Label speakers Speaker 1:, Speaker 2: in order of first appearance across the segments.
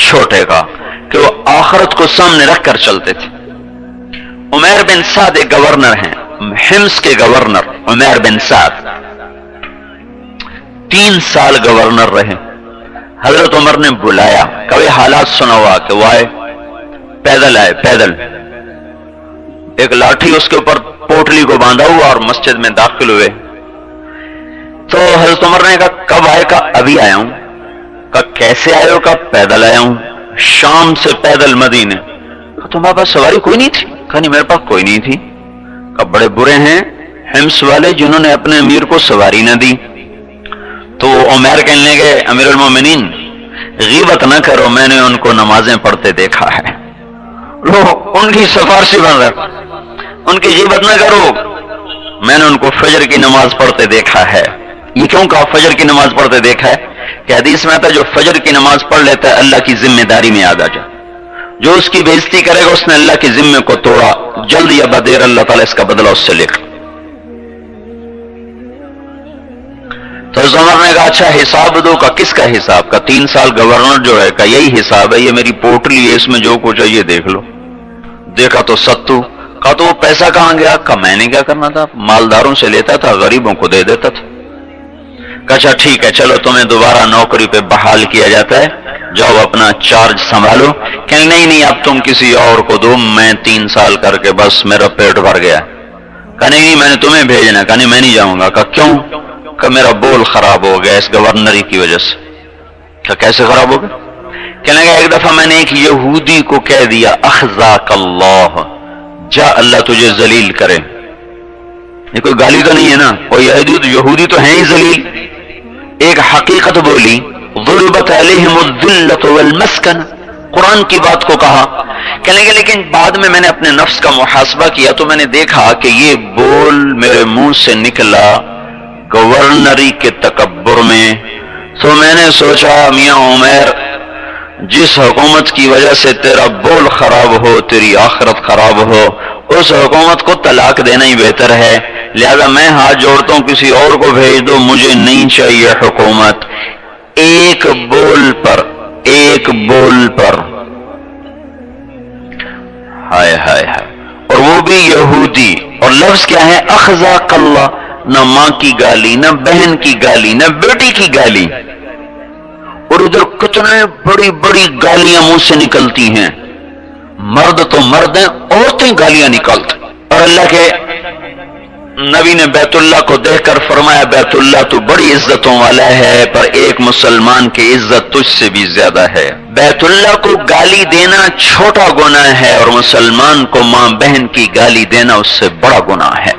Speaker 1: چھوٹے کا کہ وہ آخرت کو سامنے رکھ کر چلتے تھے۔ عمیر بن سعد ایک گورنر ہیں، حمص کے گورنر عمیر بن سعد 3 سال گورنر رہے۔ حضرت عمر نے بلایا، کبھی حالات سنا ہوا کہ وہ آئے، پیدل آئے، پیدل، ایک لاٹھی اس کے اوپر پوٹلی کو باندھا ہوا اور مسجد میں داخل ہوئے۔ تو حضرت عمر نے کہا کب آئے؟ کہا ابھی آیا ہوں۔ کہا کیسے آئے ہو؟ کہا پیدل آیا ہوں، شام سے پیدل مدینے۔ کہا تمہارے پاس سواری کوئی نہیں تھی؟ کہا نہیں میرے پاس کوئی نہیں تھی۔ کہا بڑے برے ہیں حمص والے جنہوں نے اپنے امیر کو سواری نہ دی۔ تو عمیر کہنے لگے امیر المومنین غیبت نہ کرو، میں نے ان کو نمازیں پڑھتے دیکھا ہے۔ لو ان کی سفارشی بن رہا، ان کی غیبت نہ کرو، میں نے ان کو فجر کی نماز پڑھتے دیکھا ہے۔ یہ کیوں کہا فجر کی نماز پڑھتے دیکھا ہے؟ کہ حدیث میں آتا ہے جو فجر کی نماز پڑھ لیتا ہے اللہ کی ذمہ داری میں آ جائے، جو اس کی بے عزتی کرے گا اس نے اللہ کے ذمے کو توڑا، جلد یا بدیر اللہ تعالیٰ اس کا بدلہ اس سے لے گا۔ تو عمر نے کہا اچھا حساب دو۔ کا کس کا حساب؟ کا 3 سال گورنر جو ہے کا یہی حساب ہے، یہ میری پوٹلی ہے، اس میں جو کچھ ہے یہ دیکھ لو۔ دیکھا تو ستو۔ کہا تو وہ پیسہ کہاں گیا؟ کہا میں نے کیا کرنا تھا، مالداروں سے لیتا تھا، غریبوں کو دے دیتا تھا۔ کہا اچھا ٹھیک ہے چلو تمہیں دوبارہ نوکری پہ بحال کیا جاتا ہے، جاؤ اپنا چارج سنبھالو۔ کہ نہیں اب تم کسی اور کو دو، میں 3 سال کر کے بس میرا پیٹ بھر گیا۔ کہا نہیں میں نے تمہیں بھیجنا۔ کہا نہیں میں نہیں جاؤں گا۔ کہا کیوں؟ کہ میرا بول خراب ہو گیا اس گورنری کی وجہ سے۔ کہ کیسے خراب ہو گیا؟ کہنے لگا ایک دفعہ میں نے ایک یہودی کو کہہ دیا اخزاک اللہ، جا اللہ تجھے ذلیل کرے۔ یہ کوئی گالی تو نہیں ہے نا، کوئی یہودی تو ہیں ہی ذلیل۔ ایک حقیقت بولی، ضربت علیہم الذلۃ والمسکنہ، قرآن کی بات کو کہا۔ کہنے لگے لیکن بعد میں نے اپنے نفس کا محاسبہ کیا تو میں نے دیکھا کہ یہ بول میرے منہ سے نکلا گورنری کے تکبر میں۔ تو میں نے سوچا میاں عمیر جس حکومت کی وجہ سے تیرا بول خراب ہو، تیری آخرت خراب ہو، اس حکومت کو طلاق دینا ہی بہتر ہے، لہذا میں ہاتھ جوڑتا ہوں کسی اور کو بھیج دو، مجھے نہیں چاہیے حکومت۔ ایک بول پر ہائے ہائے ہائے، اور وہ بھی یہودی، اور لفظ کیا ہے؟ اخزاک اللہ، نہ ماں کی گالی، نہ بہن کی گالی، نہ بیٹی کی گالی، اور ادھر کتنے بڑی بڑی گالیاں منہ سے نکلتی ہیں۔ مرد تو مرد ہیں، عورتیں گالیاں نکالتی۔ اور اللہ کے نبی نے بیت اللہ کو دیکھ کر فرمایا بیت اللہ تو بڑی عزتوں والا ہے، پر ایک مسلمان کی عزت تجھ سے بھی زیادہ ہے۔ بیت اللہ کو گالی دینا چھوٹا گناہ ہے، اور مسلمان کو ماں بہن کی گالی دینا اس سے بڑا گناہ ہے۔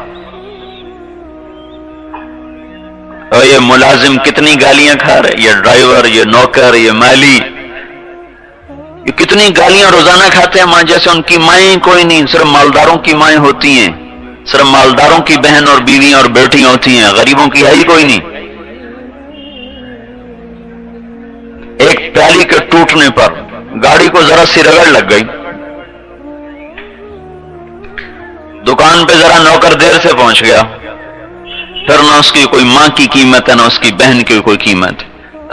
Speaker 1: اور یہ ملازم کتنی گالیاں کھا رہے، یہ ڈرائیور، یہ نوکر، یہ مالی، یہ کتنی گالیاں روزانہ کھاتے ہیں ماں جیسے ان کی مائیں کوئی نہیں، صرف مالداروں کی مائیں ہوتی ہیں، صرف مالداروں کی بہن اور بیویاں اور بیٹیاں ہوتی ہیں، غریبوں کی ہے ہی کوئی نہیں۔ ایک پیالی کے ٹوٹنے پر گاڑی کو ذرا سی رگڑ لگ گئی، دکان پہ ذرا نوکر دیر سے پہنچ گیا، پھر نہ اس کی کوئی ماں کی قیمت ہے نہ اس کی بہن کی کوئی قیمت۔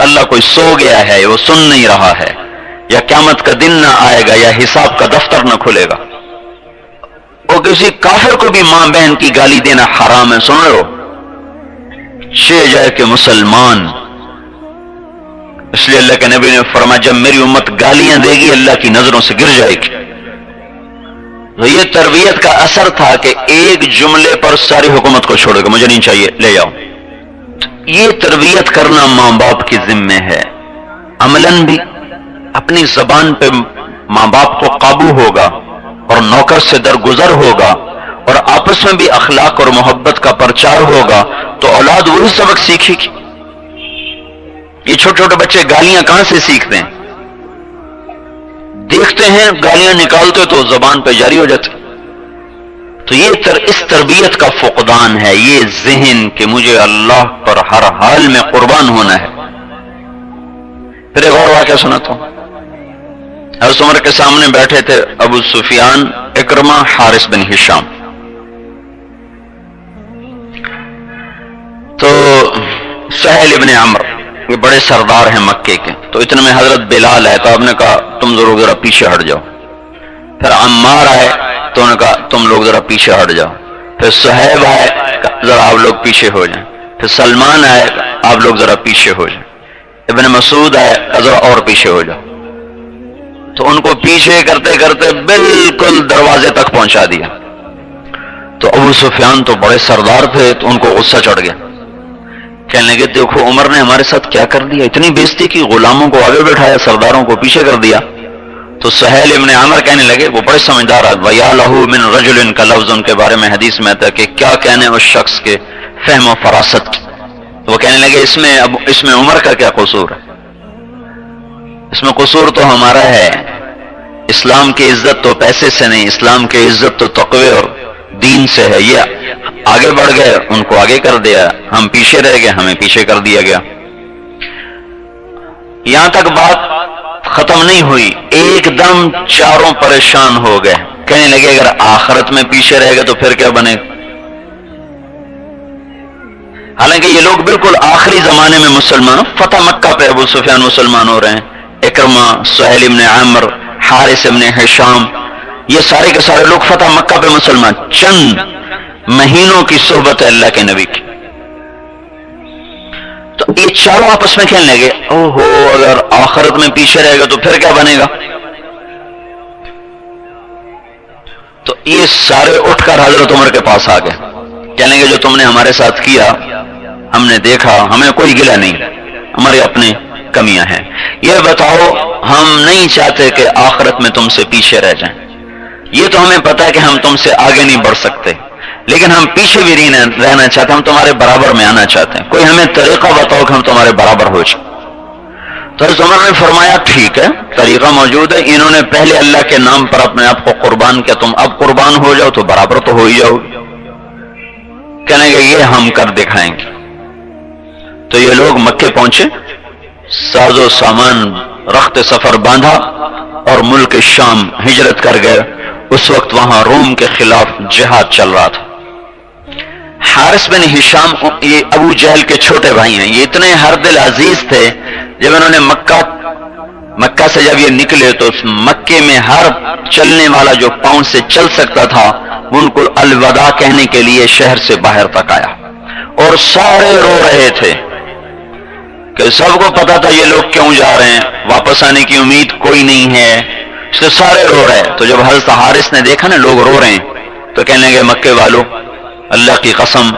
Speaker 1: اللہ کوئی سو گیا ہے، وہ سن نہیں رہا ہے، یا قیامت کا دن نہ آئے گا، یا حساب کا دفتر نہ کھلے گا۔ اور کسی کافر کو بھی ماں بہن کی گالی دینا حرام ہے، سن لو، چھ جائے کہ مسلمان۔ اس لیے اللہ کے نبی نے فرمایا جب میری امت گالیاں دے گی اللہ کی نظروں سے گر جائے گی۔ تو یہ تربیت کا اثر تھا کہ ایک جملے پر ساری حکومت کو چھوڑے گا، مجھے نہیں چاہیے، لے جاؤ۔ یہ تربیت کرنا ماں باپ کی ذمہ ہے۔ عملاً بھی اپنی زبان پہ ماں باپ کو قابو ہوگا اور نوکر سے درگزر ہوگا، اور آپس میں بھی اخلاق اور محبت کا پرچار ہوگا تو اولاد وہی سبق سیکھے گی۔ یہ چھوٹے چھوٹے بچے گالیاں کہاں سے سیکھتے ہیں؟ دیکھتے ہیں گالیاں نکالتے تو زبان پہ جاری ہو جاتے۔ تو یہ اس تربیت کا فقدان ہے، یہ ذہن کہ مجھے اللہ پر ہر حال میں قربان ہونا ہے۔ پھر ایک اور واقعہ سناتا ہوں۔ حضرت عمر کے سامنے بیٹھے تھے ابو سفیان، اکرمہ، حارث بن ہشام۔ تو سہیل ابن عمرو، یہ بڑے سردار ہیں مکے کے، تو اتنے میں حضرت بلال ہے، تو آپ نے کہا تم ضرور ذرا پیچھے ہٹ جاؤ. پھر عمار آئے تو انہوں نے کہا تم لوگ ذرا پیچھے ہٹ جاؤ. پھر صہیب آئے، ذرا آپ لوگ پیچھے ہو جائیں. پھر سلمان آئے، آپ لوگ ذرا پیچھے ہو جائیں. ابن مسعود آئے، ذرا اور پیچھے ہو جاؤ. تو ان کو پیچھے کرتے کرتے بالکل دروازے تک پہنچا دیا. تو ابو سفیان تو بڑے سردار تھے، تو ان کو غصہ چڑھ گیا. کہنے لگے دیکھو عمر نے ہمارے ساتھ کیا کر دیا، اتنی بےزتی کی، غلاموں کو آگے بٹھایا، سرداروں کو پیچھے کر دیا. تو سہیل ابن عامر کہنے لگے، وہ بڑے سمجھدار آدمی، وَيَا لَهُ مِن رَجُلٍ کا لفظ ان کے بارے میں حدیث میں آتا ہے کہ کیا کہنے اس شخص کے فہم و فراست کی. وہ کہنے لگے اس میں عمر کا کیا قصور ہے؟ اس میں قصور تو ہمارا ہے. اسلام کی عزت تو پیسے سے نہیں، اسلام کی عزت تو تقوی اور دین سے ہے. یہ آگے بڑھ گئے، ان کو آگے کر دیا، ہم پیچھے رہ گئے، ہمیں پیچھے کر دیا گیا. یہاں تک بات ختم نہیں ہوئی، ایک دم چاروں پریشان ہو گئے. کہنے لگے اگر آخرت میں پیچھے رہ گئے تو پھر کیا بنے گا؟ حالانکہ یہ لوگ بالکل آخری زمانے میں مسلمان، فتح مکہ پہ ابو سفیان مسلمان ہو رہے ہیں. اکرمہ، سہیل ابن عامر، حارث ابن ہشام، یہ سارے کے سارے لوگ فتح مکہ پہ مسلمان، چند مہینوں کی صحبت ہے اللہ کے نبی کی. تو یہ چاروں آپس میں کہنے لگے اوہو اگر آخرت میں پیچھے رہے گا تو پھر کیا بنے گا؟ تو یہ سارے اٹھ کر حضرت عمر کے پاس آ گئے. کہنے لگے جو تم نے ہمارے ساتھ کیا ہم نے دیکھا، ہمیں کوئی گلہ نہیں، ہماری اپنی کمیاں ہیں. یہ بتاؤ ہم نہیں چاہتے کہ آخرت میں تم سے پیچھے رہ جائیں. یہ تو ہمیں پتا ہے کہ ہم تم سے آگے نہیں بڑھ سکتے، لیکن ہم پیچھے بھی نہیں رہنا چاہتے، ہم تمہارے برابر میں آنا چاہتے ہیں. کوئی ہمیں طریقہ بتاؤ کہ ہم تمہارے برابر ہو جائیں. تو حضرت عمر نے فرمایا ٹھیک ہے، طریقہ موجود ہے. انہوں نے پہلے اللہ کے نام پر اپنے آپ کو قربان کیا، تم اب قربان ہو جاؤ تو برابر تو ہو ہی جاؤ. کہنے گے یہ ہم کر دکھائیں گے. تو یہ لوگ مکے پہنچے، ساز و سامان رخت سفر باندھا اور ملک شام ہجرت کر گئے. اس وقت وہاں روم کے خلاف جہاد چل رہا تھا. حارث بن ہشام یہ ابو جہل کے چھوٹے بھائی ہیں. یہ اتنے ہر دل عزیز تھے، جب انہوں نے مکہ سے جب یہ نکلے تو مکے میں ہر چلنے والا جو پاؤں سے چل سکتا تھا ان کو الوداع کہنے کے لیے شہر سے باہر تک آیا، اور سارے رو رہے تھے کہ سب کو پتا تھا یہ لوگ کیوں جا رہے ہیں، واپس آنے کی امید کوئی نہیں ہے، اس سے سارے رو رہے. تو جب حضرت حارث نے دیکھا نا لوگ رو رہے ہیں تو کہنے لگے مکے والوں اللہ کی قسم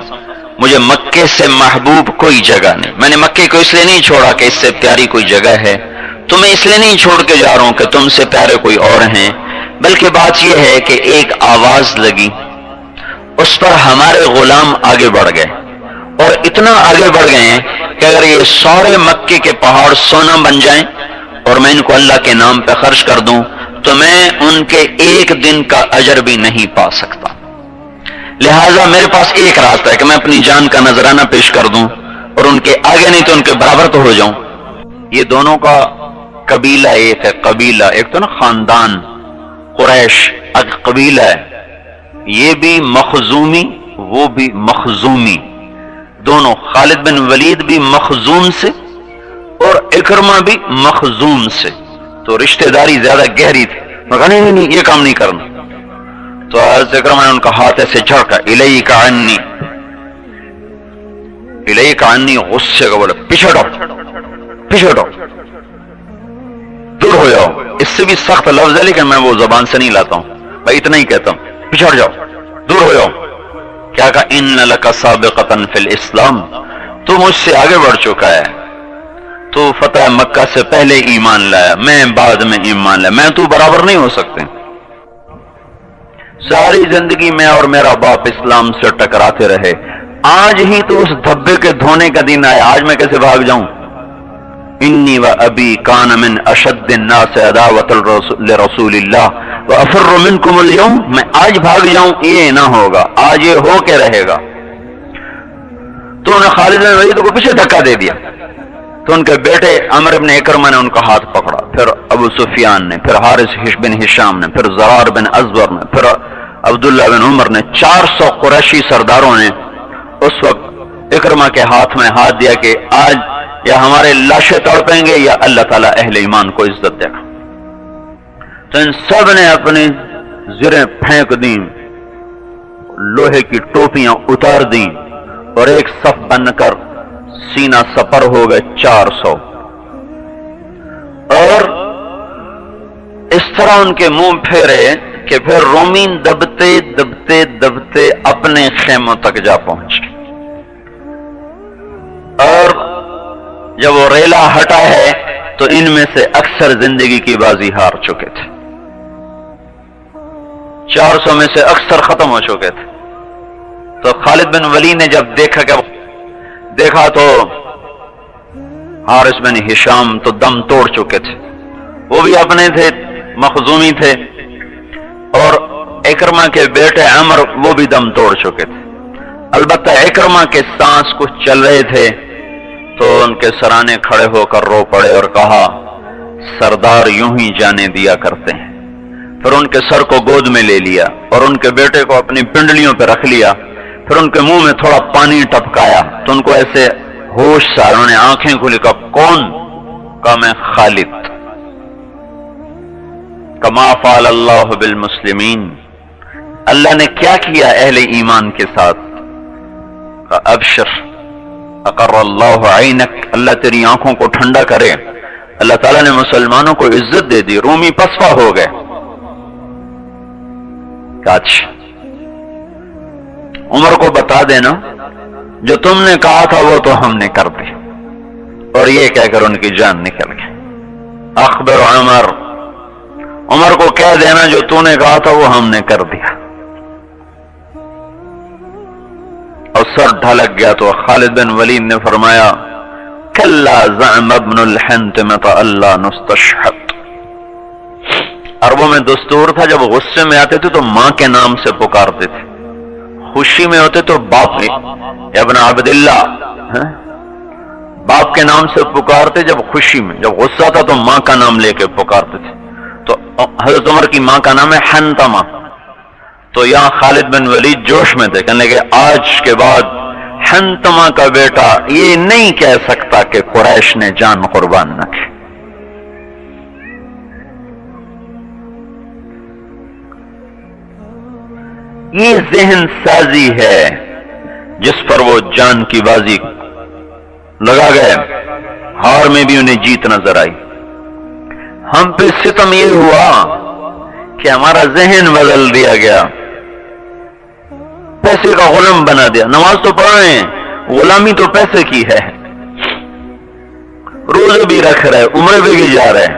Speaker 1: مجھے مکے سے محبوب کوئی جگہ نہیں. میں نے مکے کو اس لیے نہیں چھوڑا کہ اس سے پیاری کوئی جگہ ہے، تمہیں اس لیے نہیں چھوڑ کے جا رہا ہوں کہ تم سے پیارے کوئی اور ہیں، بلکہ بات یہ ہے کہ ایک آواز لگی، اس پر ہمارے غلام آگے بڑھ گئے، اور اتنا آگے بڑھ گئے ہیں کہ اگر یہ سارے مکے کے پہاڑ سونا بن جائیں اور میں ان کو اللہ کے نام پہ خرچ کر دوں تو میں ان کے ایک دن کا اجر بھی نہیں پا سکتا. لہٰذا میرے پاس ایک راستہ ہے کہ میں اپنی جان کا نذرانہ پیش کر دوں اور ان کے آگے نہیں تو ان کے برابر تو ہو جاؤں. یہ دونوں کا قبیلہ ایک ہے، قبیلہ ایک تو نا خاندان قریش ایک قبیلہ ہے، یہ بھی مخزومی وہ بھی مخزومی، دونوں خالد بن ولید بھی مخزوم سے اور اکرمہ بھی مخزوم سے، تو رشتہ داری زیادہ گہری تھی. مگر نہیں یہ کام نہیں کرنا. تو حضرت اکرمہ نے ان کا ہاتھ ایسے جھڑکا، الیک عنی، الیک عنی، غصے کا بولا پیچھے ہٹو، پیچھے ہٹو، دور ہو جاؤ. اس سے بھی سخت لفظ ہے لیکن میں وہ زبان سے نہیں لاتا ہوں، میں اتنا ہی کہتا ہوں پیچھے ہٹ جاؤ، دور ہو جاؤ. کیا کہا ان لک سابقۃ فی الاسلام، تو مجھ سے آگے بڑھ چکا ہے، تو فتح مکہ سے پہلے ایمان لایا، میں بعد میں ایمان لایا، میں تو برابر نہیں ہو سکتے. ساری زندگی میں اور میرا باپ اسلام سے ٹکراتے رہے، آج ہی تو اس دھبے کے دھونے کا دن آیا، آج میں کیسے بھاگ جاؤں. انی و ابی کان من اشد الناس عداوۃ لرسول اللہ وافر منکم اليوم، میں آج بھاگ جاؤں یہ نہ ہوگا، آج یہ ہو کے رہے گا. تو انہیں خالد بن ولید کو پیچھے دھکا دے دیا. تو ان کے بیٹے عمر بن اکرمہ نے ان کا ہاتھ پکڑا، پھر ابو سفیان نے، پھر حارث بن ہشام نے، پھر زرار بن ازور نے، پھر عبداللہ بن عمر نے، 400 قریشی سرداروں نے اس وقت اکرمہ کے ہاتھ میں ہاتھ دیا کہ آج یا ہمارے لاشیں تڑپیں گے یا اللہ تعالیٰ اہل ایمان کو عزت دے گا۔ تو ان سب نے اپنی زریں پھینک دیں، لوہے کی ٹوپیاں اتار دیں اور ایک صف بن کر سینہ سپر ہو گئے 400، اور اس طرح ان کے منہ پھیرے کہ پھر رومین دبتے دبتے دبتے اپنے خیموں تک جا پہنچے، اور جب وہ ریلا ہٹا ہے تو ان میں سے اکثر زندگی کی بازی ہار چکے تھے، 400 میں سے اکثر ختم ہو چکے تھے۔ تو خالد بن ولید نے جب دیکھا تو حارث بن ہشام تو دم توڑ چکے تھے، وہ بھی اپنے تھے، مخزومی تھے، اور اکرمہ کے بیٹے عمر وہ بھی دم توڑ چکے تھے۔ البتہ اکرمہ کے سانس کچھ چل رہے تھے تو ان کے سرانے کھڑے ہو کر رو پڑے اور کہا سردار یوں ہی جانے دیا کرتے ہیں۔ پھر ان کے سر کو گود میں لے لیا اور ان کے بیٹے کو اپنی پنڈلیوں پہ رکھ لیا، پھر ان کے منہ میں تھوڑا پانی ٹپکایا تو ان کو ایسے ہوش سا، انہوں نے آنکھیں کھولی، کہا کون؟ کہا میں خالد۔ کما فعل اللہ بالمسلمین، اللہ نے کیا کیا اہل ایمان کے ساتھ؟ کہا ابشر اقر اللہ عینک، اللہ تیری آنکھوں کو ٹھنڈا کرے، اللہ تعالیٰ نے مسلمانوں کو عزت دے دی، رومی پسپا ہو گئے۔ اچھا عمر کو بتا دینا جو تم نے کہا تھا وہ تو ہم نے کر دی، اور یہ کہہ کر ان کی جان نکل گئی۔ اخبر عمر کو کہہ دینا جو تو نے کہا تھا وہ ہم نے کر دیا، اور سر ڈھلک گیا تو خالد بن ولید نے فرمایا کلا زعم ابن الحنتمۃ اللہ نستشہد۔ عربوں میں دستور تھا جب غصے میں آتے تھے تو ماں کے نام سے پکارتے تھے، خوشی میں ہوتے تو باپ ابن عبداللہ باپ کے نام سے پکارتے جب خوشی میں، جب غصہ تھا تو ماں کا نام لے کے پکارتے تھے۔ تو حضرت عمر کی ماں کا نام ہے حنتمہ، تو یہاں خالد بن ولید جوش میں تھے، کہنے لگے آج کے بعد حنتمہ کا بیٹا یہ نہیں کہہ سکتا کہ قریش نے جان قربان نہ کی۔ یہ ذہن سازی ہے جس پر وہ جان کی بازی لگا گئے، ہار میں بھی انہیں جیت نظر آئی۔ ہم پہ ستم یہ ہوا کہ ہمارا ذہن بدل دیا گیا، پیسے کا غلام بنا دیا۔ نماز تو پڑھ رہے ہیں، غلامی تو پیسے کی ہے، روزے بھی رکھ رہے، عمرے بھی جا رہے،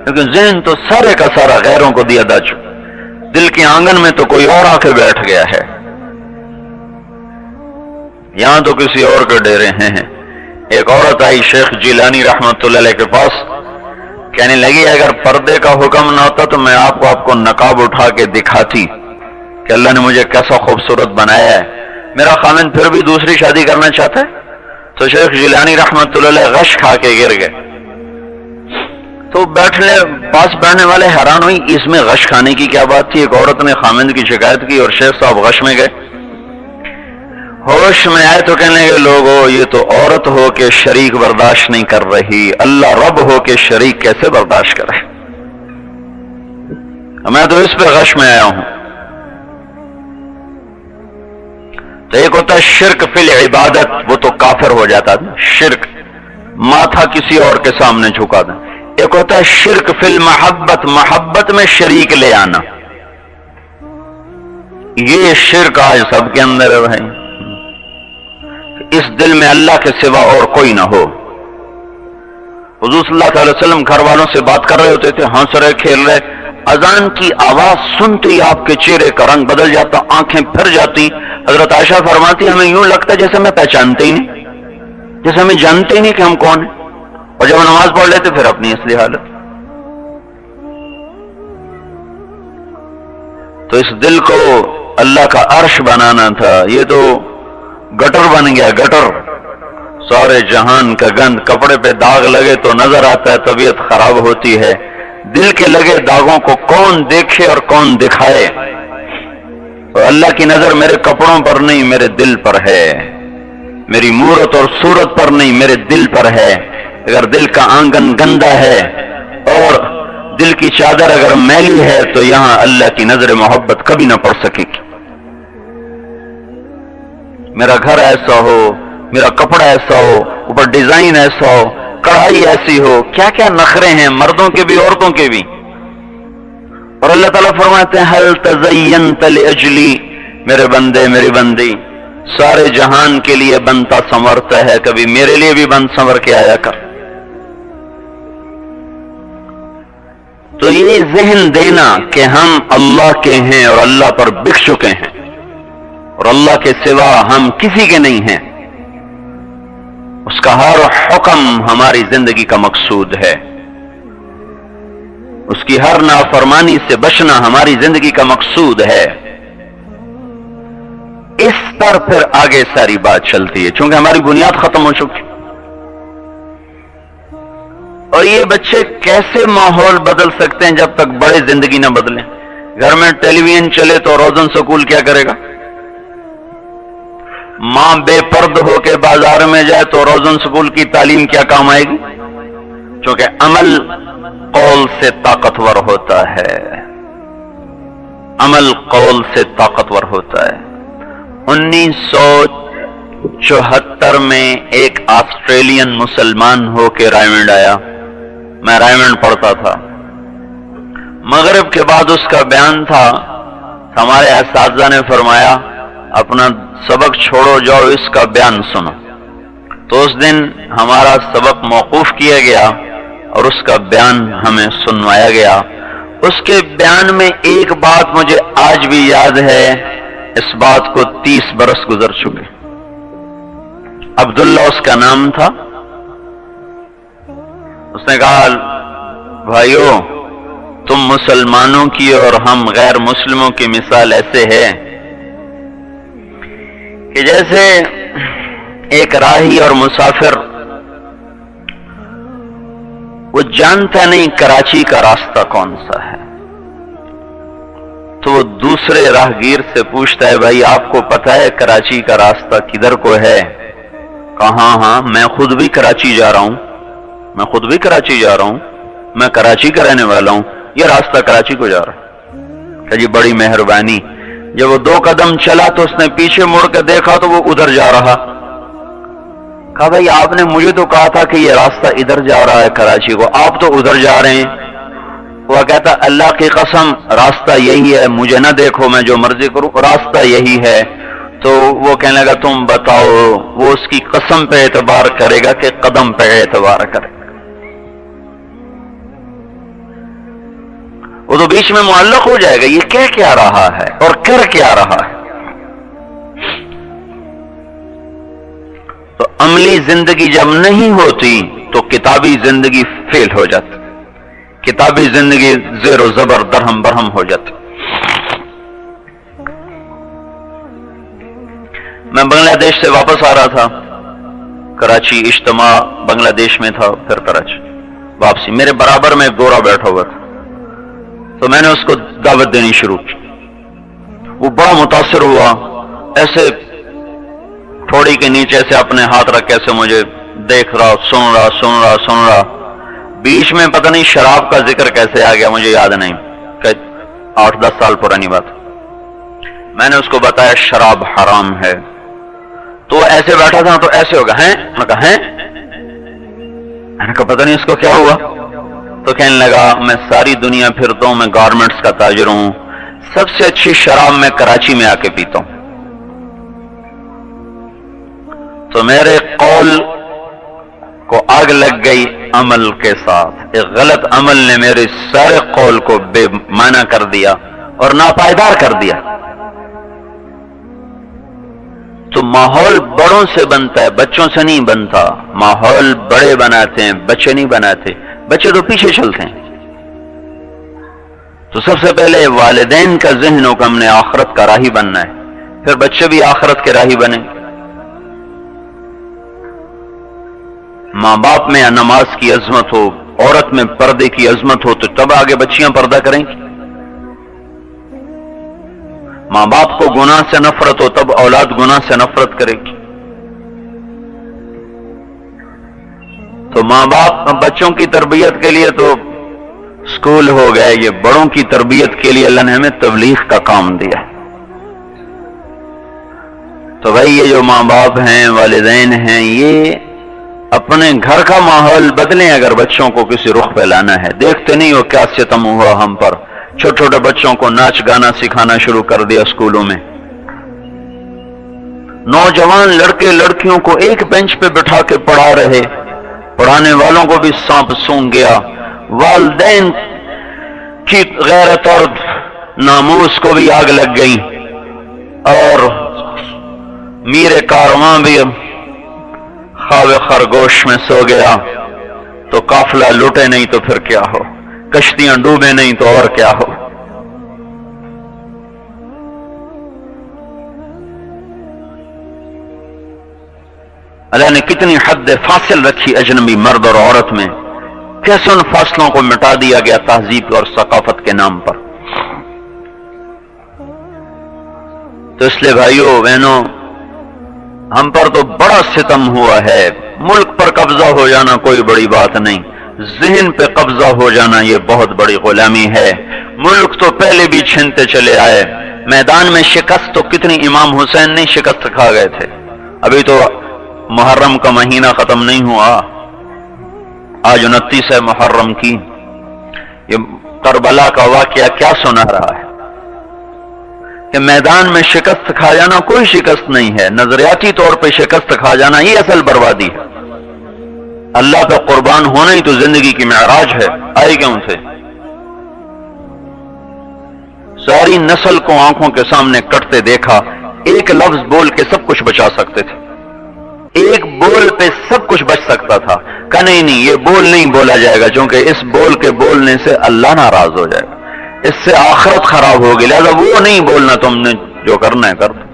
Speaker 1: لیکن ذہن تو سارے کا سارا غیروں کو دیا دا چکا۔ دل کے آنگن میں تو کوئی اور آ کے بیٹھ گیا ہے، یہاں تو کسی اور کے ڈیرے ہیں۔ ایک عورت آئی شیخ جیلانی رحمت اللہ علیہ کے پاس، کہنے لگی اگر پردے کا حکم نہ ہوتا تو میں آپ کو نقاب اٹھا کے دکھاتی کہ اللہ نے مجھے کیسا خوبصورت بنایا ہے، میرا خامن پھر بھی دوسری شادی کرنا چاہتا ہے۔ تو شیخ جیلانی رحمت اللہ علیہ غش کھا کے گر گئے۔ تو پاس بیٹھنے والے حیران ہوئی اس میں غش کھانے کی کیا بات تھی؟ ایک عورت نے خامند کی شکایت کی اور شیخ صاحب غش میں گئے۔ ہوش میں آئے تو کہنے لگے لوگو یہ تو عورت ہو کے شریک برداشت نہیں کر رہی، اللہ رب ہو کے شریک کیسے برداشت کرے؟ میں تو اس پہ غش میں آیا ہوں۔ تو ایک ہوتا ہے شرک فی العبادت، وہ تو کافر ہو جاتا ہے، شرک ماتھا کسی اور کے سامنے جھکا دیں۔ ایک ہوتا ہے شرک فی المحبت، محبت میں شریک لے آنا، یہ شرک آج سب کے اندر ہے بھائی، اس دل میں اللہ کے سوا اور کوئی نہ ہو۔ حضور صلی اللہ علیہ وسلم گھر والوں سے بات کر رہے ہوتے تھے، ہنس رہے کھیل رہے، اذان کی آواز سنتے ہی آپ کے چہرے کا رنگ بدل جاتا، آنکھیں پھر جاتی۔ حضرت عائشہ فرماتی ہمیں یوں لگتا جیسے میں پہچانتے ہی نہیں، جیسے ہمیں جانتے ہی نہیں کہ ہم کون ہیں، اور جب نماز پڑھ لیتے پھر اپنی اصلی حالت۔ تو اس دل کو اللہ کا عرش بنانا تھا، یہ تو گٹر بن گیا، گٹر، سارے جہان کا گند۔ کپڑے پہ داغ لگے تو نظر آتا ہے طبیعت خراب ہوتی ہے، دل کے لگے داغوں کو کون دیکھے اور کون دکھائے؟ تو اللہ کی نظر میرے کپڑوں پر نہیں میرے دل پر ہے، میری مورت اور صورت پر نہیں میرے دل پر ہے۔ اگر دل کا آنگن گندا ہے اور دل کی چادر اگر میلی ہے تو یہاں اللہ کی نظر محبت کبھی نہ پڑ سکے گی۔ میرا گھر ایسا ہو، میرا کپڑا ایسا ہو، اوپر ڈیزائن ایسا ہو، کڑھائی ایسی ہو، کیا کیا نخرے ہیں مردوں کے بھی عورتوں کے بھی، اور اللہ تعالیٰ فرماتے ہیں حل تزینت لاجلی، میرے بندے میری بندی سارے جہان کے لیے بنتا سنورتا ہے، کبھی میرے لیے بھی بن سنور کے آیا کر۔ تو یہ ذہن دینا کہ ہم اللہ کے ہیں اور اللہ پر بک چکے ہیں اور اللہ کے سوا ہم کسی کے نہیں ہیں، اس کا ہر حکم ہماری زندگی کا مقصود ہے، اس کی ہر نافرمانی سے بچنا ہماری زندگی کا مقصود ہے۔ اس پر پھر آگے ساری بات چلتی ہے، چونکہ ہماری بنیاد ختم ہو چکی۔ اور یہ بچے کیسے ماحول بدل سکتے ہیں جب تک بڑے زندگی نہ بدلیں؟ گھر میں ٹیلی ویژن چلے تو روزن سکول کیا کرے گا؟ ماں بے پرد ہو کے بازار میں جائے تو روزن سکول کی تعلیم کیا کام آئے گی؟ چونکہ عمل قول سے طاقتور ہوتا ہے، عمل قول سے طاقتور ہوتا ہے۔ 1974 میں ایک آسٹریلین مسلمان ہو کے رائمنڈ آیا، میں رائمنڈ پڑھتا تھا، مغرب کے بعد اس کا بیان تھا، ہمارے اساتذہ نے فرمایا اپنا سبق چھوڑو جاؤ اس کا بیان سنو، تو اس دن ہمارا سبق موقوف کیا گیا اور اس کا بیان ہمیں سنوایا گیا۔ اس کے بیان میں ایک بات مجھے آج بھی یاد ہے، اس بات کو 30 برس گزر چکے۔ عبداللہ اس کا نام تھا۔ اس نے کہا بھائیو تم مسلمانوں کی اور ہم غیر مسلموں کی مثال ایسے ہے کہ جیسے ایک راہی اور مسافر وہ جانتا نہیں کراچی کا راستہ کون سا ہے، تو وہ دوسرے راہگیر سے پوچھتا ہے بھائی آپ کو پتہ ہے کراچی کا راستہ کدھر کو ہے؟ کہا ہاں میں خود بھی کراچی جا رہا ہوں، میں کراچی کا رہنے والا ہوں، یہ راستہ کراچی کو جا رہا ہے۔ کہ جی بڑی مہربانی۔ جب وہ 2 قدم چلا تو اس نے پیچھے مڑ کے دیکھا تو وہ ادھر جا رہا۔ کہا بھائی آپ نے مجھے تو کہا تھا کہ یہ راستہ ادھر جا رہا ہے کراچی کو، آپ تو ادھر جا رہے ہیں۔ وہ کہتا اللہ کی قسم راستہ یہی ہے، مجھے نہ دیکھو میں جو مرضی کروں، راستہ یہی ہے۔ تو وہ کہنے لگا تم بتاؤ، وہ اس کی قسم پہ اعتبار کرے گا کہ قدم پہ اعتبار کرے گا؟ وہ تو بیچ میں معلق ہو جائے گا، یہ کہہ کیا رہا ہے اور کر کیا رہا ہے۔ تو عملی زندگی جب نہیں ہوتی تو کتابی زندگی فیل ہو جاتی، کتابی زندگی زیر و زبر درہم برہم ہو جاتی۔ میں بنگلہ دیش سے واپس آ رہا تھا، کراچی اجتماع بنگلہ دیش میں تھا، پھر کراچی واپسی، میرے برابر میں گورا بیٹھا ہوا تھا، تو میں نے اس کو دعوت دینی شروع کی۔ وہ بڑا متاثر ہوا، ایسے تھوڑی کے نیچے سے اپنے ہاتھ رکھ ایسے مجھے دیکھ رہا، سن رہا۔ بیچ میں پتہ نہیں شراب کا ذکر کیسے آ گیا مجھے یاد نہیں، کہ 8-10 سال پرانی بات۔ میں نے اس کو بتایا شراب حرام ہے، تو وہ ایسے بیٹھا تھا تو ایسے ہوگا ہیں، میں کہا ہیں، میں نے کہا پتہ نہیں اس کو کیا ہوا، تو کہنے لگا میں ساری دنیا پھرتا ہوں، میں گارمنٹس کا تاجر ہوں، سب سے اچھی شراب میں کراچی میں آ کے پیتا ہوں۔ تو میرے قول کو آگ لگ گئی عمل کے ساتھ، ایک غلط عمل نے میرے سارے قول کو بے معنی کر دیا اور ناپائیدار کر دیا۔ تو ماحول بڑوں سے بنتا ہے، بچوں سے نہیں بنتا۔ ماحول بڑے بناتے ہیں، بچے نہیں بناتے، بچے تو پیچھے چلتے ہیں۔ تو سب سے پہلے والدین کا ذہن ہو کہ ہم نے آخرت کا راہی بننا ہے، پھر بچے بھی آخرت کے راہی بنیں۔ ماں باپ میں نماز کی عظمت ہو، عورت میں پردے کی عظمت ہو، تو تب آگے بچیاں پردہ کریں گی۔ ماں باپ کو گناہ سے نفرت ہو، تب اولاد گناہ سے نفرت کرے گی۔ تو ماں باپ بچوں کی تربیت کے لیے تو اسکول ہو گئے، یہ بڑوں کی تربیت کے لیے اللہ نے ہمیں تبلیغ کا کام دیا۔ تو بھائی یہ جو ماں باپ ہیں، والدین ہیں، یہ اپنے گھر کا ماحول بدلیں اگر بچوں کو کسی رخ پہ لانا ہے۔ دیکھتے نہیں ہو کیا ستم ہوا ہم پر، چھوٹے چھوٹے بچوں کو ناچ گانا سکھانا شروع کر دیا اسکولوں میں، نوجوان لڑکے لڑکیوں کو ایک بینچ پہ بٹھا کے پڑھا رہے، پڑھانے والوں کو بھی سانپ سونگ گیا، والدین کی غیرت اور ناموس کو بھی آگ لگ گئی، اور میر کارواں بھی خواب خرگوش میں سو گیا۔ تو قافلہ لوٹے نہیں تو پھر کیا ہو، کشتیاں ڈوبے نہیں تو اور کیا ہو۔ اللہ نے کتنی حد فاصل رکھی اجنبی مرد اور عورت میں، کیسے ان فاصلوں کو مٹا دیا گیا تہذیب اور ثقافت کے نام پر۔ تو اس لیے بھائیو بہنوں، ہم پر تو بڑا ستم ہوا ہے۔ ملک پر قبضہ ہو جانا کوئی بڑی بات نہیں، ذہن پہ قبضہ ہو جانا یہ بہت بڑی غلامی ہے۔ ملک تو پہلے بھی چھنتے چلے آئے، میدان میں شکست تو کتنی امام حسین نہیں شکست کھا گئے تھے۔ ابھی تو محرم کا مہینہ ختم نہیں ہوا، آج 29 ہے محرم کی۔ یہ کربلا کا واقعہ کیا سنا رہا ہے کہ میدان میں شکست کھا جانا کوئی شکست نہیں ہے، نظریاتی طور پہ شکست کھا جانا یہ اصل بربادی ہے۔ اللہ پہ قربان ہونا ہی تو زندگی کی معراج ہے، آئے کیوں سے؟ ساری نسل کو آنکھوں کے سامنے کٹتے دیکھا، ایک لفظ بول کے سب کچھ بچا سکتے تھے، ایک بول پہ سب کچھ بچ سکتا تھا، کہ نہیں یہ بول نہیں بولا جائے گا کیونکہ اس بول کے بولنے سے اللہ ناراض ہو جائے گا، اس سے آخرت خراب ہوگی، لہذا وہ نہیں بولنا، تم نے جو کرنا ہے کر دو۔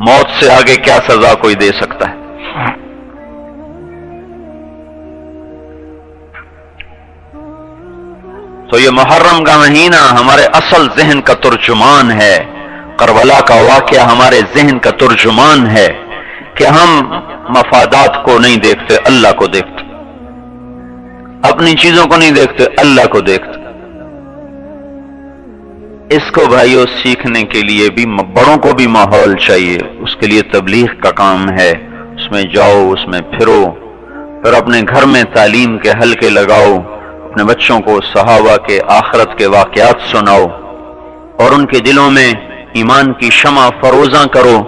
Speaker 1: موت سے آگے کیا سزا کوئی دے سکتا ہے؟ تو یہ محرم کا مہینہ ہمارے اصل ذہن کا ترجمان ہے، کربلا کا واقعہ ہمارے ذہن کا ترجمان ہے کہ ہم مفادات کو نہیں دیکھتے، اللہ کو دیکھتے، اپنی چیزوں کو نہیں دیکھتے، اللہ کو دیکھتے۔ اس کو بھائیوں سیکھنے کے لیے بھی بڑوں کو بھی ماحول چاہیے، اس کے لیے تبلیغ کا کام ہے، اس میں جاؤ، اس میں پھرو، پھر اپنے گھر میں تعلیم کے حلقے لگاؤ، اپنے بچوں کو صحابہ کے آخرت کے واقعات سناؤ اور ان کے دلوں میں ایمان کی شمع فروزاں کرو۔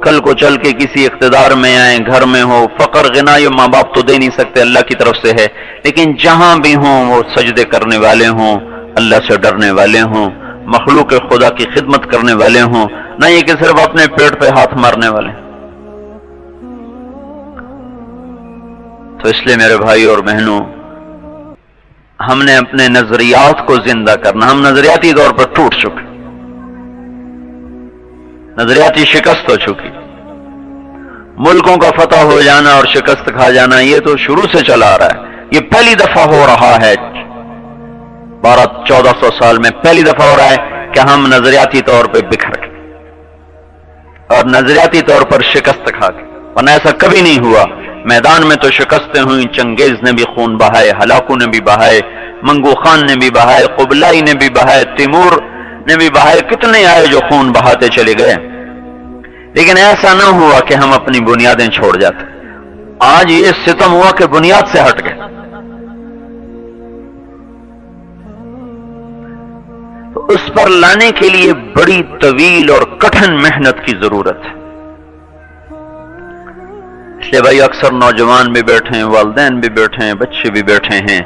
Speaker 1: کل کو چل کے کسی اقتدار میں آئیں، گھر میں ہو، فقر غنا یہ ماں باپ تو دے نہیں سکتے، اللہ کی طرف سے ہے، لیکن جہاں بھی ہوں وہ سجدے کرنے والے ہوں، اللہ سے ڈرنے والے ہوں، مخلوق خدا کی خدمت کرنے والے ہوں، نہ یہ کہ صرف اپنے پیٹ پہ ہاتھ مارنے والے۔ تو اس لیے میرے بھائی اور بہنوں، ہم نے اپنے نظریات کو زندہ کرنا، ہم نظریاتی طور پر ٹوٹ چکے، نظریاتی شکست ہو چکی، ملکوں کا فتح ہو جانا اور شکست کھا جانا یہ تو شروع سے چلا آ رہا ہے، یہ پہلی دفعہ ہو رہا ہے 1200-1400 سال میں، پہلی دفعہ ہو رہا ہے کہ ہم نظریاتی طور پہ بکھر گئے اور نظریاتی طور پر شکست کھا گئے، ورنہ ایسا کبھی نہیں ہوا۔ میدان میں تو شکستیں ہوئیں، چنگیز نے بھی خون بہائے، ہلاکو نے بھی بہائے، منگو خان نے بھی بہائے، قبلائی نے بھی بہائے، تیمور نے بھی بہائے، کتنے آئے جو خون بہاتے چلے گئے، لیکن ایسا نہ ہوا کہ ہم اپنی بنیادیں چھوڑ جاتے۔ آج یہ ستم ہوا کہ بنیاد سے ہٹ گئے، تو اس پر لانے کے لیے بڑی طویل اور کٹھن محنت کی ضرورت ہے۔ اس لیے بھائی اکثر نوجوان بھی بیٹھے ہیں، والدین بھی بیٹھے ہیں، بچے بھی بیٹھے ہیں،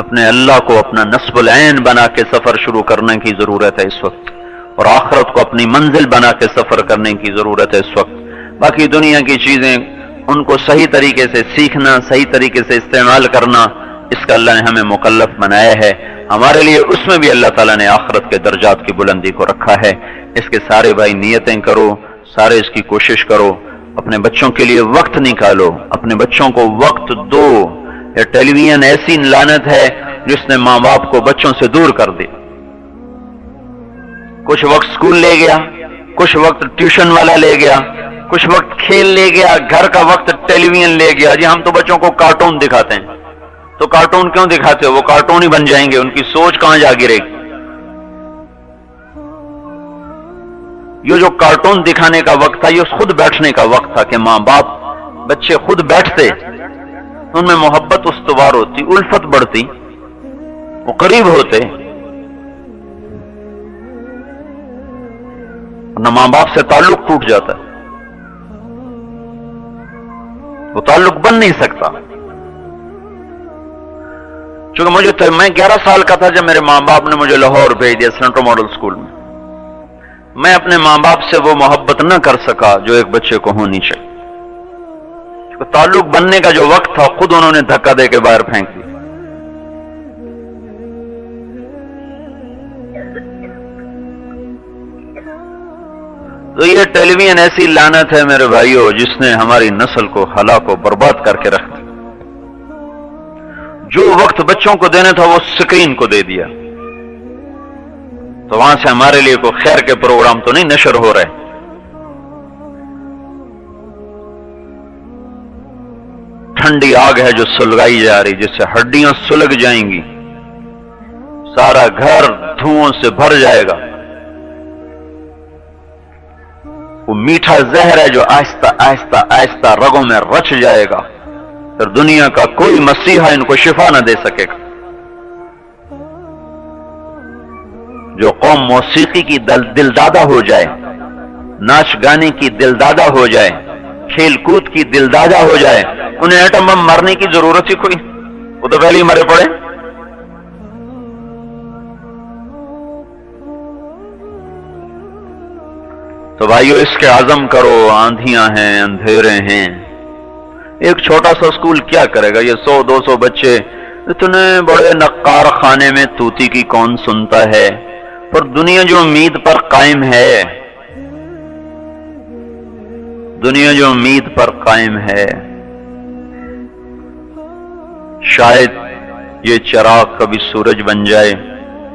Speaker 1: اپنے اللہ کو اپنا نصب العین بنا کے سفر شروع کرنے کی ضرورت ہے اس وقت، اور آخرت کو اپنی منزل بنا کے سفر کرنے کی ضرورت ہے اس وقت۔ باقی دنیا کی چیزیں ان کو صحیح طریقے سے سیکھنا، صحیح طریقے سے استعمال کرنا، اس کا اللہ نے ہمیں مکلف بنایا ہے ہمارے لیے، اس میں بھی اللہ تعالیٰ نے آخرت کے درجات کی بلندی کو رکھا ہے۔ اس کے سارے بھائی نیتیں کرو، سارے اس کی کوشش کرو، اپنے بچوں کے لیے وقت نکالو، اپنے بچوں کو وقت دو۔ یہ ٹیلی ویژن ایسی لعنت ہے جس نے ماں باپ کو بچوں سے دور کر دی، کچھ وقت سکول لے گیا، کچھ وقت ٹیوشن والا لے گیا، کچھ وقت کھیل لے گیا، گھر کا وقت ٹیلی ویژن لے گیا جی ہم تو بچوں کو کارٹون دکھاتے ہیں. تو کارٹون کیوں دکھاتے ہو؟ وہ کارٹون ہی بن جائیں گے، ان کی سوچ کہاں جا گرے گی؟ یہ جو کارٹون دکھانے کا وقت تھا یہ خود بیٹھنے کا وقت تھا کہ ماں باپ بچے خود بیٹھتے، ان میں محبت استوار ہوتی، الفت بڑھتی، وہ قریب ہوتے. نہ ماں باپ سے تعلق ٹوٹ جاتا ہے، وہ تعلق بن نہیں سکتا. چونکہ میں 11 سال کا تھا جب میرے ماں باپ نے مجھے لاہور بھیج دیا سینٹرل ماڈل اسکول میں. میں اپنے ماں باپ سے وہ محبت نہ کر سکا جو ایک بچے کو ہونی چاہیے. تعلق بننے کا جو وقت تھا خود انہوں نے دھکا دے کے باہر پھینک دیا. تو یہ ٹیلی ویژن ایسی لعنت ہے میرے بھائیوں جس نے ہماری نسل کو ہلاک و برباد کر کے رکھ دیا. جو وقت بچوں کو دینا تھا وہ سکرین کو دے دیا. تو وہاں سے ہمارے لیے کوئی خیر کے پروگرام تو نہیں نشر ہو رہے. ٹھنڈی آگ ہے جو سلگائی جا رہی، جس سے ہڈیاں سلگ جائیں گی، سارا گھر دھوؤں سے بھر جائے گا. وہ میٹھا زہر ہے جو آہستہ آہستہ آہستہ رگوں میں رچ جائے گا، پھر دنیا کا کوئی مسیحا ان کو شفا نہ دے سکے گا. جو قوم موسیقی کی دلدادہ ہو جائے، ناچ گانے کی دلدادہ ہو جائے، کھیل کود کی دلدادہ ہو جائے، انہیں ایٹم بم مرنے کی ضرورت ہی کوئی، وہ تو پہلے ہی مرے پڑے. تو بھائیو اس کے عزم کرو، آندھیاں ہیں، اندھیرے ہیں. ایک چھوٹا سا اسکول کیا کرے گا؟ یہ 100-200 بچے، اتنے بڑے نقار خانے میں توتی کی کون سنتا ہے؟ پر دنیا جو امید پر قائم ہے، دنیا جو امید پر قائم ہے، شاید یہ چراغ کبھی سورج بن جائے.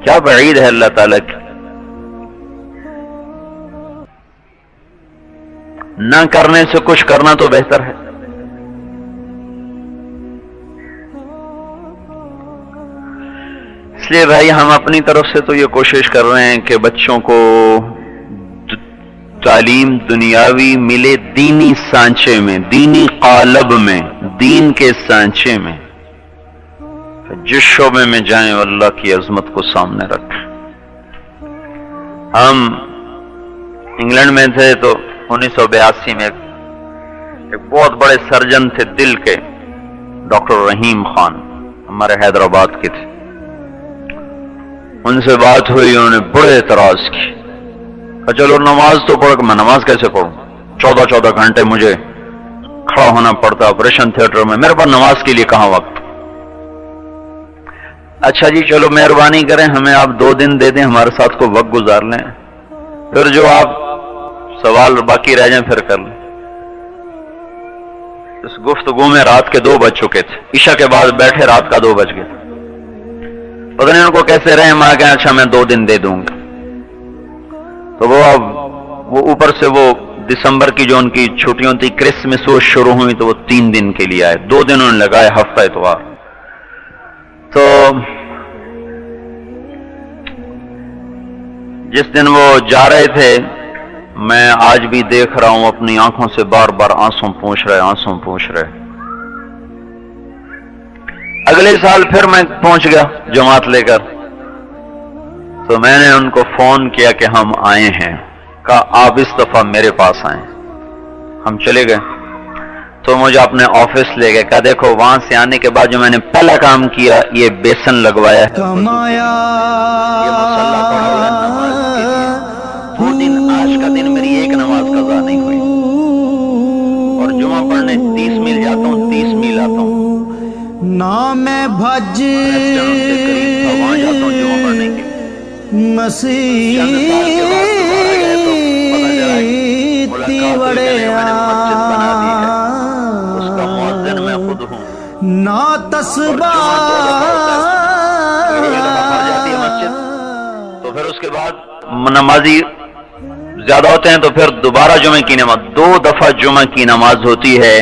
Speaker 1: کیا بعید ہے اللہ تعالیٰ کی. نہ کرنے سے کچھ کرنا تو بہتر ہے. اس لیے بھائی ہم اپنی طرف سے تو یہ کوشش کر رہے ہیں کہ بچوں کو تعلیم دنیاوی ملے دینی سانچے میں، دینی قالب میں، دین کے سانچے میں. جس شعبے میں جائیں اللہ کی عظمت کو سامنے رکھیں. ہم انگلینڈ میں تھے تو 1982 میں ایک بہت بڑے سرجن تھے دل کے، ڈاکٹر رحیم خان، ہمارے حیدرآباد کے تھے. ان سے بات ہوئی، انہوں نے بڑے اعتراض کی. چلو نماز تو پڑھ، میں نماز کیسے پڑھوں؟ 14 گھنٹے مجھے کھڑا ہونا پڑتا آپریشن تھیٹر میں، میرے پاس نماز کے لیے کہاں وقت؟ اچھا جی چلو مہربانی کریں ہمیں آپ 2 دن دے دیں، ہمارے ساتھ کو وقت گزار لیں، پھر جو آپ سوال باقی رہ جائیں پھر کر لیں. اس گفتگو میں رات کے 2 بج چکے تھے، عشاء کے بعد بیٹھے رات کا 2 بج گئے. پتہ نہیں ان کو کیسے رہے، ماں کہیں اچھا میں 2 دن دے دوں گا. تو وہ اوپر سے وہ دسمبر کی جو ان کی چھٹیاں تھی، کرسمس وہ شروع ہوئی تو وہ 3 دن کے لیے آئے. 2 دن انہوں نے لگائے، ہفتہ اتوار. تو جس دن وہ جا رہے تھے، میں آج بھی دیکھ رہا ہوں اپنی آنکھوں سے بار بار آنسو پوچھ رہے. اگلے سال پھر میں پہنچ گیا جماعت لے کر، تو میں نے ان کو فون کیا کہ ہم آئے ہیں. کہا آپ اس دفعہ میرے پاس آئیں. ہم چلے گئے تو مجھے اپنے آفس لے گئے. کہا دیکھو وہاں سے آنے کے بعد جو میں نے پہلا کام کیا یہ بیسن لگوایا ہے،
Speaker 2: کمایا
Speaker 1: یہ مصلی پڑھا ہوا ہے نماز کے لیے. 2 دن آج کا دن میری ایک نماز قضا نہیں ہوئی، اور جمعہ پڑھنے 30 میل جاتا ہوں، 30 میل آتا ہوں.
Speaker 2: نہ میں بھج
Speaker 1: وہاں جاتا ہوں جمعہ پڑھنے کے لیے.
Speaker 2: مسیح بڑے
Speaker 1: اس کا مؤذن میں خود ہوں.
Speaker 2: نہ تسبہ
Speaker 1: تو پھر اس کے بعد نمازی زیادہ ہوتے ہیں تو پھر دوبارہ جمعہ کی نماز 2 دفعہ جمعہ کی نماز ہوتی ہے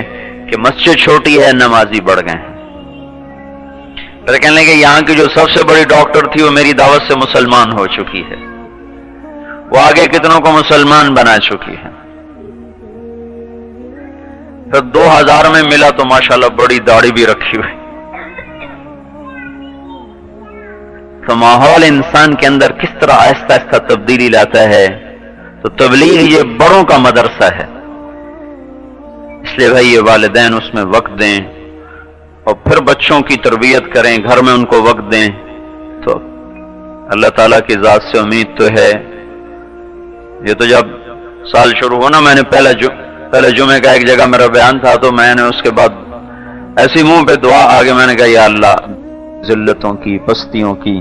Speaker 1: کہ مسجد چھوٹی ہے، نمازی بڑھ گئے ہیں۔ پھر کہنے لگے یہاں کی جو سب سے بڑی ڈاکٹر تھی وہ میری دعوت سے مسلمان ہو چکی ہے، وہ آگے کتنوں کو مسلمان بنا چکی ہے۔ پھر 2000 میں ملا تو ماشاءاللہ بڑی داڑھی بھی رکھی ہوئی۔ تو ماحول انسان کے اندر کس طرح آہستہ آہستہ تبدیلی لاتا ہے۔ تو تبلیغ یہ بڑوں کا مدرسہ ہے، اس لیے بھائی یہ والدین اس میں وقت دیں اور پھر بچوں کی تربیت کریں، گھر میں ان کو وقت دیں، تو اللہ تعالیٰ کی ذات سے امید تو ہے۔ یہ تو جب سال شروع ہونا، میں نے پہلے جمعے کا ایک جگہ میرا بیان تھا، تو میں نے اس کے بعد ایسی منہ پہ دعا آگے میں نے کہا یا اللہ ذلتوں کی، پستیوں کی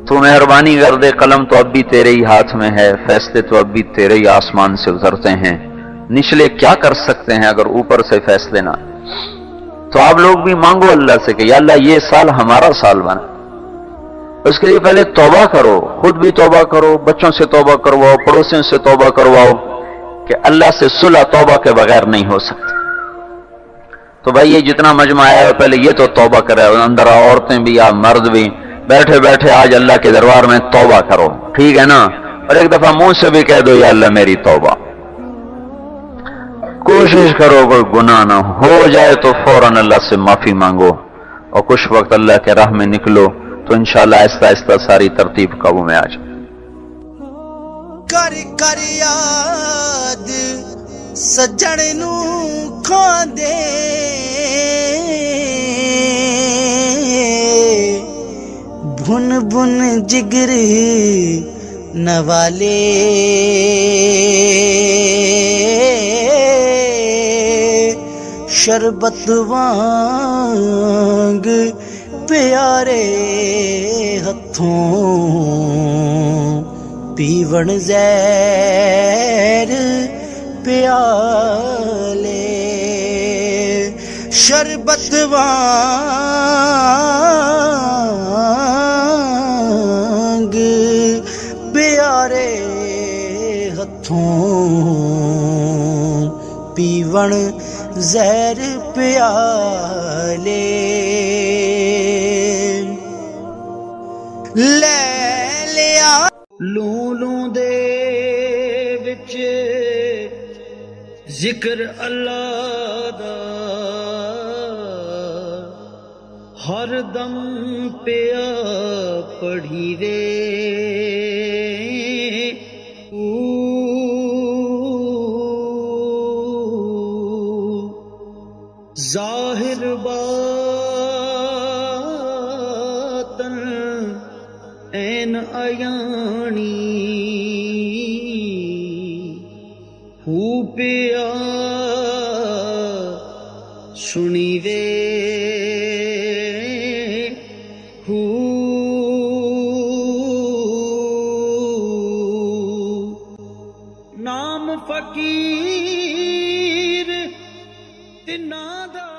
Speaker 1: تو مہربانی کر دے، قلم تو اب بھی تیرے ہی ہاتھ میں ہے، فیصلے تو اب بھی تیرے ہی آسمان سے اترتے ہیں، نچلے کیا کر سکتے ہیں اگر اوپر سے فیصلے نہ۔ تو آپ لوگ بھی مانگو اللہ سے کہ یا اللہ یہ سال ہمارا سال بنا۔ اس کے لیے پہلے توبہ کرو، خود بھی توبہ کرو، بچوں سے توبہ کرواؤ، پڑوسیوں سے توبہ کرواؤ، کہ اللہ سے صلح توبہ کے بغیر نہیں ہو سکتی۔ تو بھائی یہ جتنا مجمع آیا ہے پہلے یہ تو توبہ کرے، اندر عورتیں بھی یا مرد بھی، بیٹھے بیٹھے آج اللہ کے دربار میں توبہ کرو، ٹھیک ہے نا؟ اور ایک دفعہ منہ سے بھی کہہ دو یا اللہ میری توبہ۔ کوشش کرو کوئی گناہ نہ ہو جائے تو فوراً اللہ سے معافی مانگو اور کچھ وقت اللہ کے راہ میں نکلو، تو انشاءاللہ آہستہ آہستہ ساری ترتیب قابو میں آ جائے۔
Speaker 2: کر کر یاد سجਣ ਨੂੰ ਖਾਂਦੇ ਭੁਨ ਭੁਨ ਜਿਗਰ ਨਵਾਲੇ ਸ਼ਰਬਤ ਵਾਂਗ ਪਿਆਰੇ ਹੱਥੋਂ ਪੀਵਣ ਜ਼ਹਿਰ ਪਿਆਲੇ ਸ਼ਰਬਤ ਵਾਂਗ ਪਿਆਰੇ ਹੱਥੋਂ ਪੀਵਣ ਜ਼ਹਿਰ ਪਿਆਲੇ ਲੈ ਲਿਆ ਲੂਲੂ ਦੇ ਵਿੱਚ ਜ਼ਿਕਰ ਅੱਲਾ ਦਾ ਹਰ ਦਮ ਪਿਆ ਪੜ੍ਹੀ ਵੇ ਜ਼ਾਹਿਰ ਬਾਤਨ ਐਨ ਆਯਾਣੀ ਹੂ ਪਿਆ ਸੁਣੀ ਵੇ ਹੂ ਨਾਮ ਫਕੀਰ ਤੇ ਨਾਂ ਦਾ